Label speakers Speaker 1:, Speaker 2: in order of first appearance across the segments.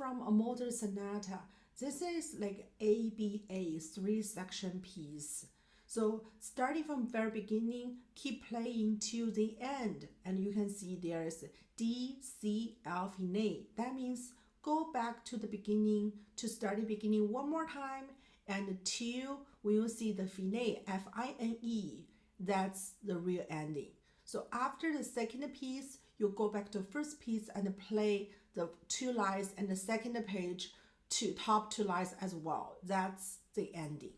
Speaker 1: from a Mozart Sonata. This is like ABA, 3-section piece. So starting from very beginning, keep playing to the end. And you can see there is D, C, Alfred. That means go back to the beginning, to start the beginning one more time. And till when you see the fine, F-I-N-E, that's the real ending. So after the second piece, you go back to the first piece and play the 2 lines and the second page to top 2 lines as well. That's the ending.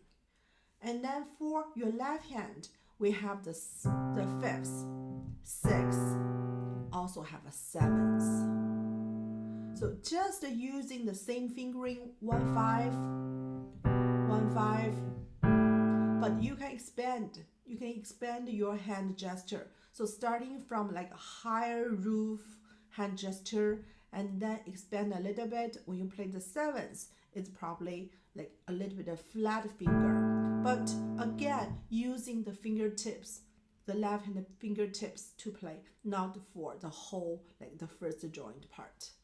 Speaker 1: And then for your left hand, we have the 5th, 6th, also have a 7th. So just using the same fingering, 1-5, 1-5, but you can expand your hand gesture. So starting from like a higher roof hand gesture and then expand a little bit. When you play the 7th, it's probably like a little bit of flat finger. But again, using the fingertips, the left hand fingertips to play, not for the whole, like the first joint part.